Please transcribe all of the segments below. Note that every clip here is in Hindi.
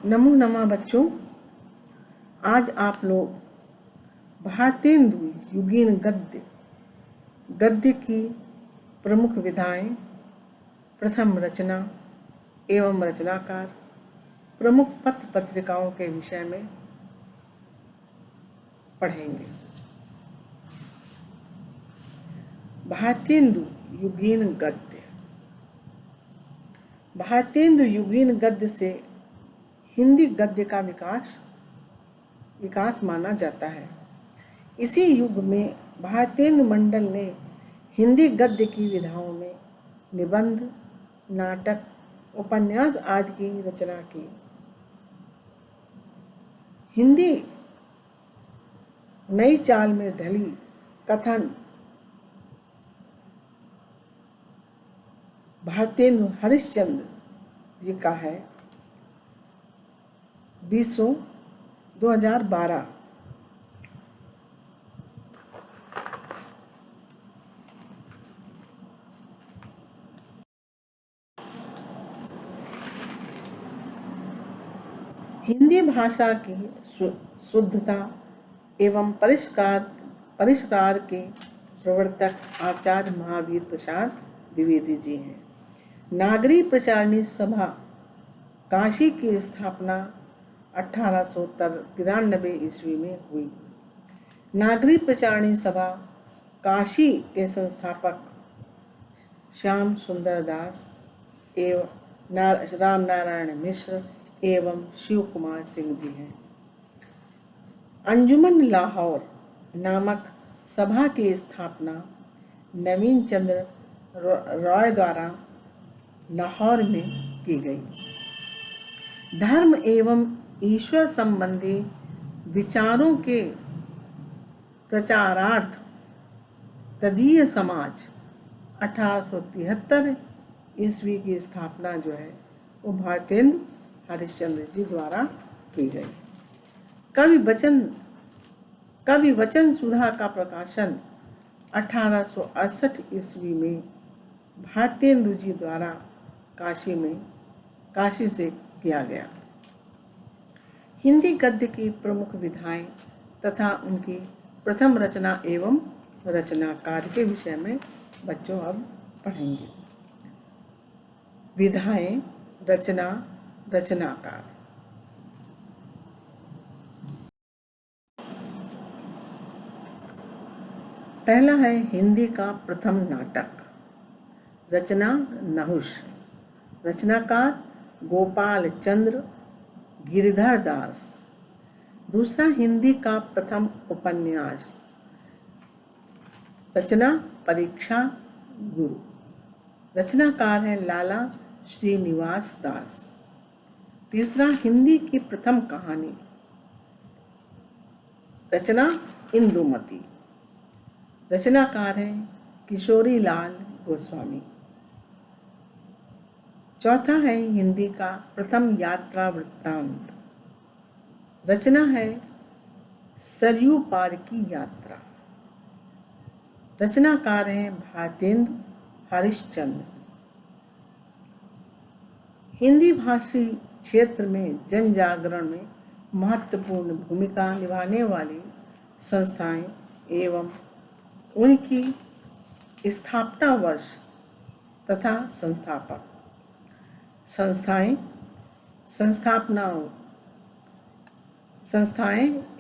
नमो नमः बच्चों। आज आप लोग भारतेंदु युगीन गद्य की प्रमुख विधाएं, प्रथम रचना एवं रचनाकार, प्रमुख पत्र पत्रिकाओं के विषय में पढ़ेंगे। भारतेंदु युगीन गद्य। भारतेंदु युगीन गद्य से हिंदी गद्य का विकास माना जाता है। इसी युग में भारतेंदु मंडल ने हिंदी गद्य की विधाओं में निबंध, नाटक, उपन्यास आदि की रचना की। हिंदी नई चाल में ढली कथन भारतेंदु हरिश्चंद्र जी का है। 2012। हिंदी भाषा की शुद्धता एवं परिष्कार के प्रवर्तक आचार्य महावीर प्रसाद द्विवेदी जी हैं। नागरी प्रचारणी सभा काशी की स्थापना 1893 ईस्वी में हुई। नागरी प्रचारणी सभा काशी के संस्थापक श्याम सुंदर दास एवं राम नारायण मिश्र एवं शिव कुमार सिंह जी हैं। अंजुमन लाहौर नामक सभा की स्थापना नवीन चंद्र रॉय द्वारा लाहौर में की गई। धर्म एवं ईश्वर संबंधी विचारों के प्रचारार्थ तदीय समाज 1873 ईस्वी की स्थापना जो है वो भारतेंदु हरिश्चंद्र जी द्वारा की गई। कवि वचन सुधा का प्रकाशन 1868 ईस्वी में भारतेंदु जी द्वारा काशी से किया गया। हिंदी गद्य की प्रमुख विधाएं तथा उनकी प्रथम रचना एवं रचनाकार के विषय में बच्चों अब पढ़ेंगे। विधाएं, रचना, रचनाकार। पहला है हिंदी का प्रथम नाटक। रचना नहुष। रचनाकार गोपाल चंद्र गिरिधर दास। दूसरा हिंदी का प्रथम उपन्यास। रचना परीक्षा गुरु। रचनाकार है लाला श्रीनिवास दास। तीसरा हिंदी की प्रथम कहानी। रचना इंदुमती। रचनाकार है किशोरी लाल गोस्वामी। चौथा है हिंदी का प्रथम यात्रा वृत्तांत। रचना है सरयू पार की यात्रा। रचनाकार है भारतेंदु हरिश्चंद्र। हिंदी भाषी क्षेत्र में जन जागरण में महत्वपूर्ण भूमिका निभाने वाली संस्थाएं एवं उनकी स्थापना वर्ष तथा संस्थापक। संस्थाएं,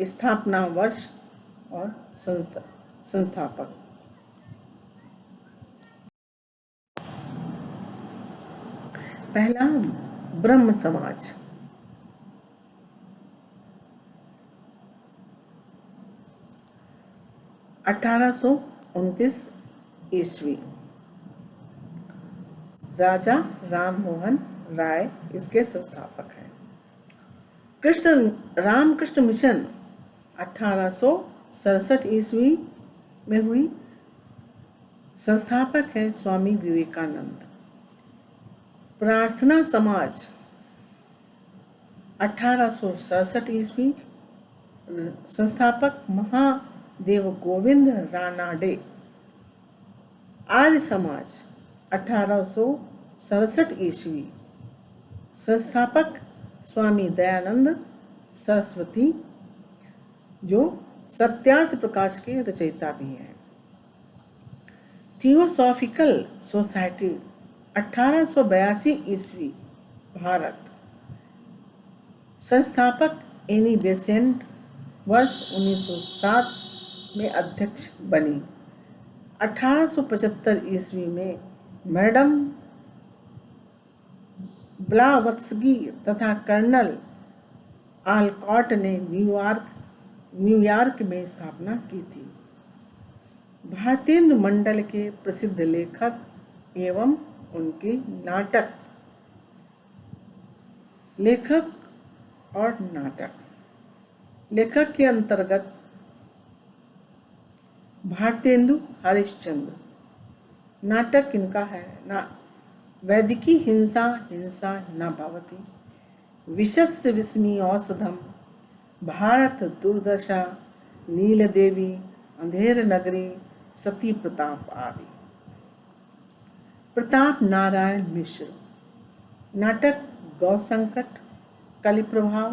स्थापना वर्ष और संस्थापक। पहला ब्रह्म समाज। (1829 ईस्वी) राजा राम मोहन राय इसके संस्थापक हैं। रामकृष्ण मिशन 1867 ईस्वी में हुई। संस्थापक है स्वामी विवेकानंद। प्रार्थना समाज 1867 ईस्वी। संस्थापक महादेव गोविंद रानाडे। आर्य समाज 1867 ईस्वी। संस्थापक स्वामी दयानंद सरस्वती, जो सत्यार्थ प्रकाश के रचयिता भी हैं। थियोसॉफिकल सोसाइटी 1882 ईस्वी भारत। संस्थापक एनी बेसेंट वर्ष 1907 में अध्यक्ष बनी। 1875 ईस्वी में मैडम ब्लावत्स्की तथा कर्नल आलकॉट ने न्यूयॉर्क में स्थापना की थी। भारतेंदु मंडल के प्रसिद्ध लेखक एवं उनके नाटक। लेखक और नाटक। लेखक के अंतर्गत भारतेंदु हरिश्चंद्र। नाटक इनका है ना वैदिकी हिंसा हिंसा न भवति, विषस्य विस्मी औषधम, भारत दुर्दशा, नीलदेवी, अंधेर नगरी, सती प्रताप आदि। प्रताप नारायण मिश्र। नाटक गौ संकट, कलि प्रभाव,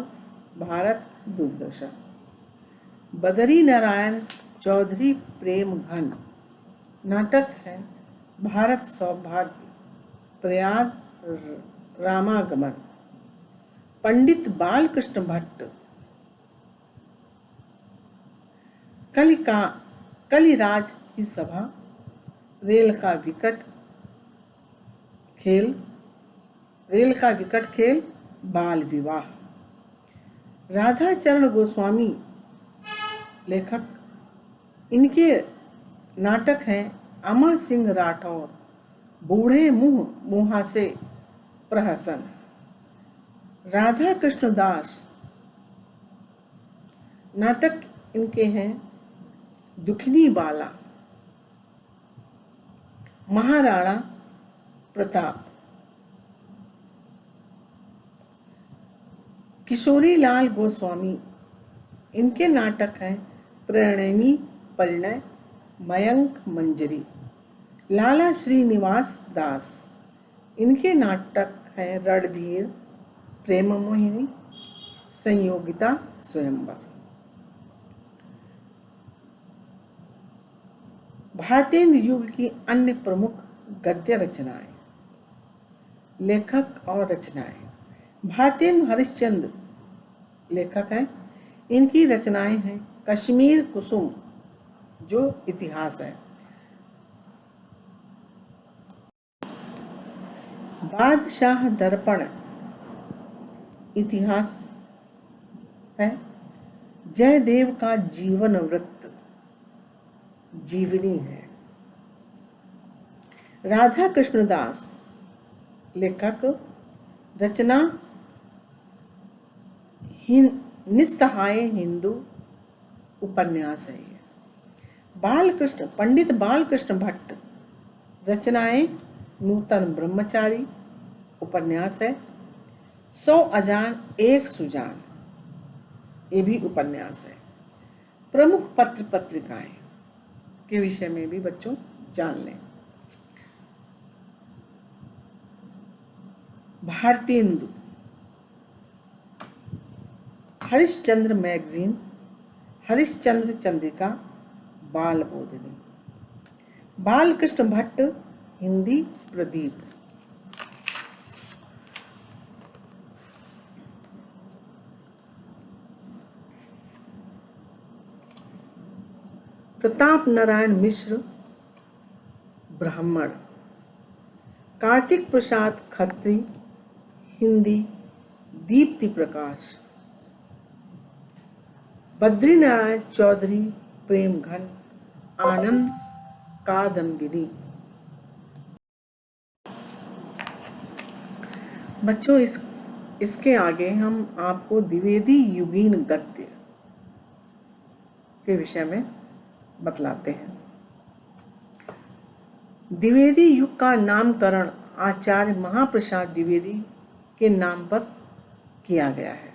भारत दुर्दशा। बदरी नारायण चौधरी प्रेम घन। नाटक है भारत सौभाग्य, प्रयाग रामागमन। पंडित बालकृष्ण भट्ट। कलिराज की सभा, रेल का विकट खेल, बाल विवाह। राधाचरण गोस्वामी लेखक। इनके नाटक हैं अमर सिंह राठौर, बूढ़े मुंह मुहासे प्रहसन। राधा कृष्ण दास। नाटक इनके हैं दुखनी बाला, महाराणा प्रताप। किशोरी लाल गोस्वामी। इनके नाटक हैं प्रणयनी परिणय, मयंक मंजरी। लाला श्रीनिवास दास। इनके नाटक हैं रणधीर, प्रेम मोहिनी, संयोगिता, स्वयंवर। भारतेंदु युग की अन्य प्रमुख गद्य रचनाएं। लेखक और रचनाएं। भारतेंदु हरिश्चंद्र लेखक हैं। इनकी रचनाएं हैं कश्मीर कुसुम, जो इतिहास है, बादशाह दर्पण इतिहास है, जयदेव का जीवन वृत्त जीवनी है। राधा कृष्णदास लेखक। रचना निस्सहाय हिंदू उपन्यास है। पंडित बालकृष्ण भट्ट। रचनाएं नूतन ब्रह्मचारी उपन्यास है, 100 अजान एक सुजान, ये भी उपन्यास है। प्रमुख पत्र पत्रिकाएं के विषय में भी बच्चों जान लें। भारतेंदु। हरिश्चंद्र मैगजीन, हरिश्चंद्र चंद्रिका, बाल बोधिनी। बालकृष्ण भट्ट हिंदी प्रदीप। प्रताप नारायण मिश्र ब्राह्मण। कार्तिक प्रसाद खत्री हिंदी दीप्ति प्रकाश। बद्रीनारायण चौधरी प्रेम घन, आनंद कादम्बिनी। बच्चों इसके आगे हम आपको द्विवेदी युगीन गद्य के विषय में बतलाते हैं। द्विवेदी युग का नामकरण आचार्य महाप्रसाद द्विवेदी के नाम पर किया गया है।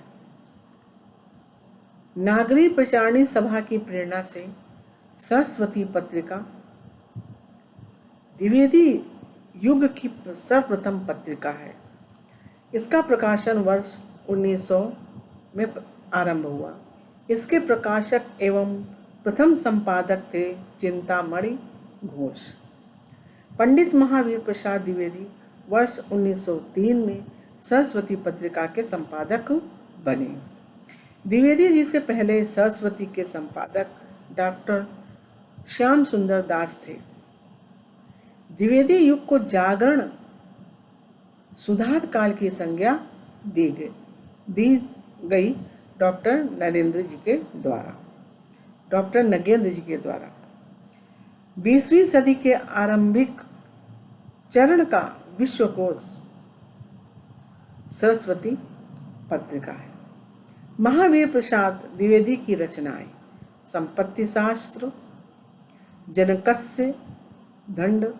नागरी प्रचारणी सभा की प्रेरणा से सरस्वती पत्रिका द्विवेदी युग की सर्वप्रथम पत्रिका है। इसका प्रकाशन वर्ष 1900 में आरंभ हुआ। इसके प्रकाशक एवं प्रथम संपादक थे चिंतामणि घोष। पंडित महावीर प्रसाद द्विवेदी वर्ष 1903 में सरस्वती पत्रिका के संपादक बने। द्विवेदी जी से पहले सरस्वती के संपादक डॉक्टर श्याम सुंदर दास थे। द्विवेदी युग को जागरण सुधार काल की संज्ञा दी गई डॉक्टर नगेंद्र जी के द्वारा। 20वीं सदी के आरंभिक चरण का विश्वकोश सरस्वती पत्रिका है। महावीर प्रसाद द्विवेदी की रचनाएं संपत्ति शास्त्र, जनकस्य, दंड,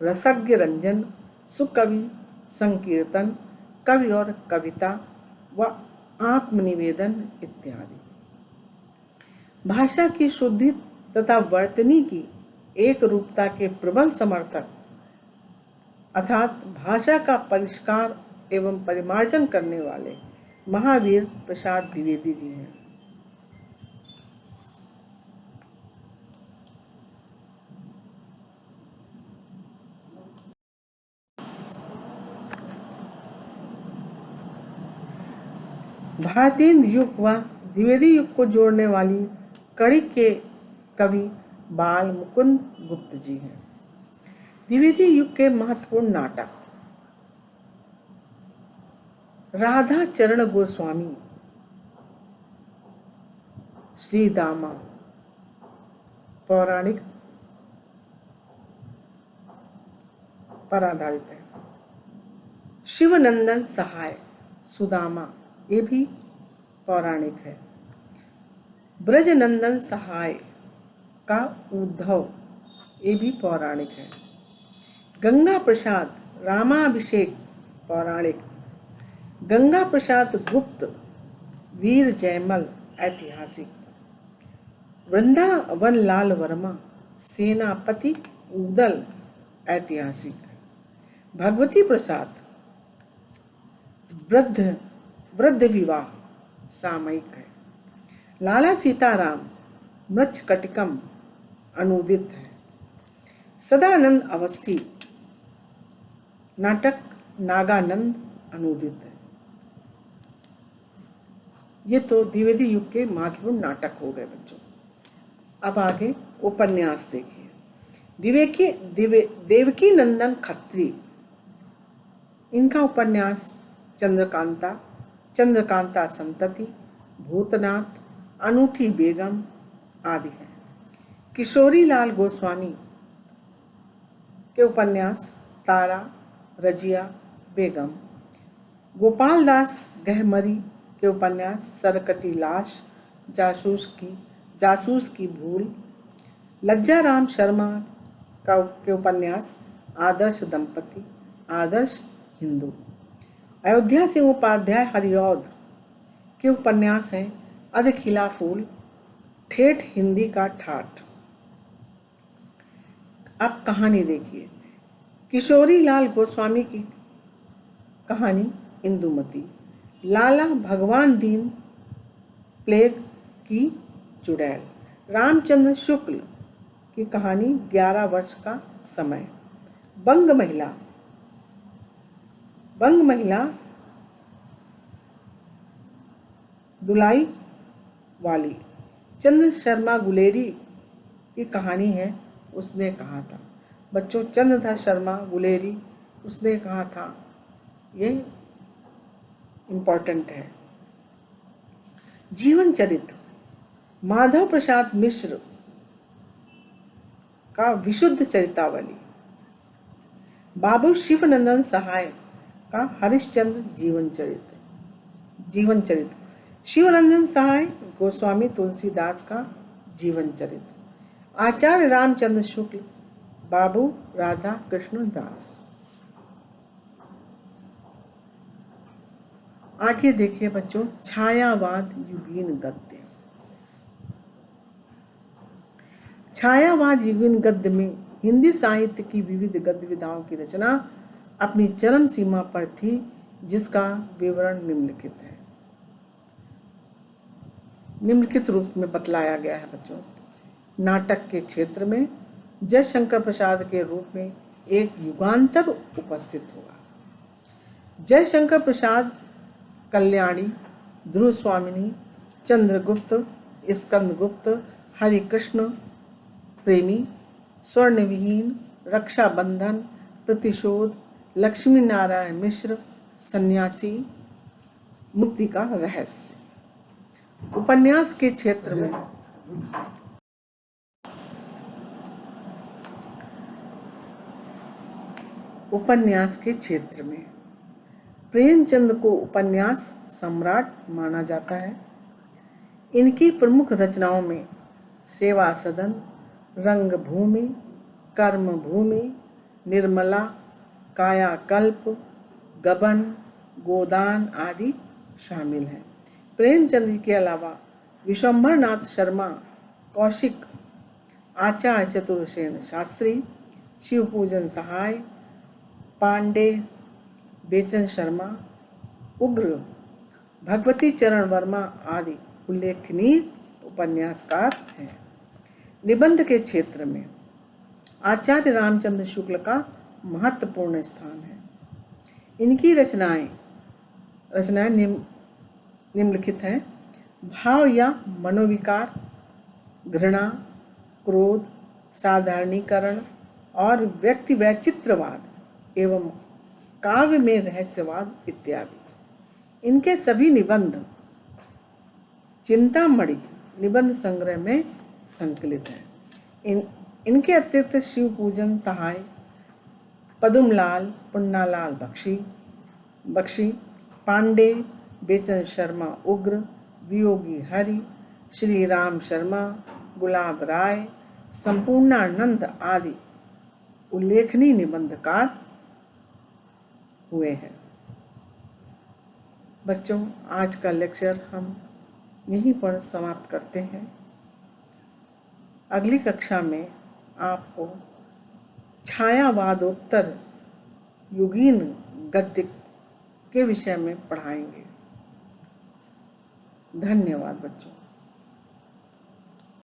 रसज्ञ रंजन, सुकवि, संकीर्तन, कवि और कविता व आत्मनिवेदन इत्यादि। भाषा की शुद्धि तथा वर्तनी की एक रूपता के प्रबल समर्थक अर्थात भाषा का परिष्कार एवं परिमार्जन करने वाले महावीर प्रसाद द्विवेदी जी हैं। भारतीय युग व द्विवेदी युग को जोड़ने वाली कड़ी के कवि बाल मुकुंद गुप्त जी हैं। द्विवेदी युग के महत्वपूर्ण नाटक राधा चरण गोस्वामी श्री दामा पौराणिक पर आधारित है। शिवनंदन सहाय सुदामा ये भी पौराणिक है। ब्रजनंदन सहाय का उद्धव ये भी पौराणिक है। गंगा प्रसाद रामाभिषेक पौराणिक। गंगा प्रसाद गुप्त वीर जयमल ऐतिहासिक। वृंदावन लाल वर्मा सेनापति उदल ऐतिहासिक। भगवती प्रसाद वृद्ध विवाह सामयिक है। लाला सीताराम मृच्छकटिकम अनुदित है। सदानंद अवस्थी नाटक नागानंद अनुदित है। ये तो द्विवेदी युग के महत्वपूर्ण नाटक हो गए बच्चों। अब आगे उपन्यास देखिए। देवकी नंदन खत्री, इनका उपन्यास चंद्रकांता संतति, भूतनाथ, अनूठी बेगम आदि है। किशोरी लाल गोस्वामी के उपन्यास तारा, रजिया, बेगम। गोपाल दास गहमरी के उपन्यास सरकटी लाश, जासूस की भूल। लज्जा राम शर्मा के उपन्यास आदर्श दंपति, आदर्श हिंदू। अयोध्या सिंह उपाध्याय हरिऔध के उपन्यास हैं अध खिला फूल, ठेठ हिंदी का ठाठ। अब कहानी देखिए। किशोरी लाल गोस्वामी की कहानी इंदुमती। लाला भगवान दीन प्लेग की चुड़ैल। रामचंद्र शुक्ल की कहानी 11 वर्ष का समय। बंग महिला दुलाई वाली। चंद्र शर्मा गुलेरी की कहानी है उसने कहा था। बच्चों, चंद्रधर शर्मा गुलेरी उसने कहा था, ये इम्पोर्टेंट है। जीवन चरित्र माधव प्रसाद मिश्र का विशुद्ध चरितावली। बाबू शिवनंदन सहाय का हरिश्चंद्र जीवन चरित्र। शिवनंदन सहाय गोस्वामी तुलसीदास का जीवन चरित्र। आचार्य रामचंद्र शुक्ल बाबू राधा कृष्ण दास। आगे देखिए बच्चों, छायावाद युगीन गद्य। छायावाद युगीन गद्य में हिंदी साहित्य की विविध गद्य विधाओं की रचना अपनी चरम सीमा पर थी, जिसका विवरण निम्नलिखित है। निम्नलिखित रूप में बतलाया गया है बच्चों। नाटक के क्षेत्र में जयशंकर प्रसाद के रूप में एक युगांतर उपस्थित हुआ। जयशंकर प्रसाद कल्याणी, ध्रुव स्वामिनी, चंद्रगुप्त, स्कंदगुप्त, हरिकृष्ण प्रेमी, स्वर्णविहीन, रक्षाबंधन, प्रतिशोध, लक्ष्मी नारायण मिश्र, सन्यासी, मुक्ति का रहस्य। उपन्यास के क्षेत्र में प्रेमचंद को उपन्यास सम्राट माना जाता है। इनकी प्रमुख रचनाओं में सेवा सदन, रंगभूमि, कर्मभूमि, निर्मला, कायाकल्प, गबन, गोदान आदि शामिल हैं। प्रेमचंद के अलावा विश्वंभर नाथ शर्मा, कौशिक, आचार्य चतुर्सेन शास्त्री, शिवपूजन सहाय, पांडे, बेचन शर्मा, उग्र, भगवती चरण वर्मा आदि उल्लेखनीय उपन्यासकार हैं। निबंध के क्षेत्र में आचार्य रामचंद्र शुक्ल का महत्वपूर्ण स्थान है। इनकी रचनाएं निम्नलिखित हैं। भाव या मनोविकार, घृणा, क्रोध, साधारणीकरण और व्यक्ति वैचित्रवाद एवं काव्य में रहस्यवाद इत्यादि। इनके सभी निबंध चिंतामणि निबंध संग्रह में संकलित हैं। इनके अतिरिक्त शिव पूजन सहाय, पदुमलाल, पुन्नालाल बख्शी, पांडे, बेचन शर्मा उग्र, वियोगी हरि, श्री राम शर्मा, गुलाब राय, संपूर्णानंद आदि उल्लेखनीय निबंधकार हुए हैं। बच्चों, आज का लेक्चर हम यहीं पर समाप्त करते हैं। अगली कक्षा में आपको छायावादोत्तर युगीन गद्य के विषय में पढ़ाएंगे। धन्यवाद बच्चों।